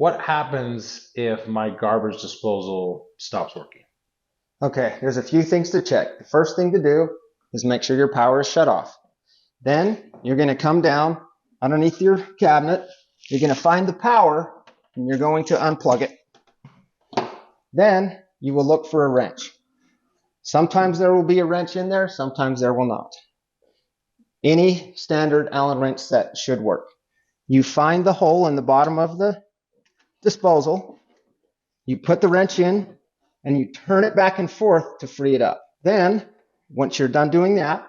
What happens if my garbage disposal stops working? Okay, there's a few things to check. The first thing to do is make sure your power is shut off. Then you're going to come down underneath your cabinet. You're going to find the power and you're going to unplug it. Then you will look for a wrench. Sometimes there will be a wrench in there, sometimes there will not. Any standard Allen wrench set should work. You find the hole in the bottom of the disposal, you put the wrench in, and you turn it back and forth to free it up. Then, once you're done doing that,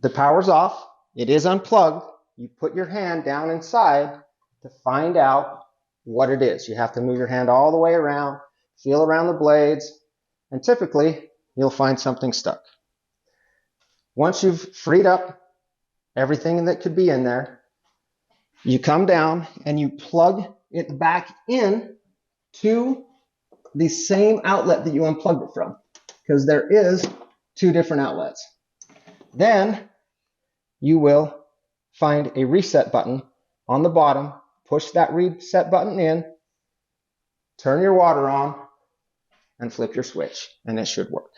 the power's off, it is unplugged, you put your hand down inside to find out what it is. You have to move your hand all the way around, feel around the blades, and typically you'll find something stuck. Once you've freed up everything that could be in there, you come down and you plug it back in to the same outlet that you unplugged it from, because there is two different outlets. Then you will find a reset button on the bottom, push that reset button in, turn your water on, and flip your switch, and it should work.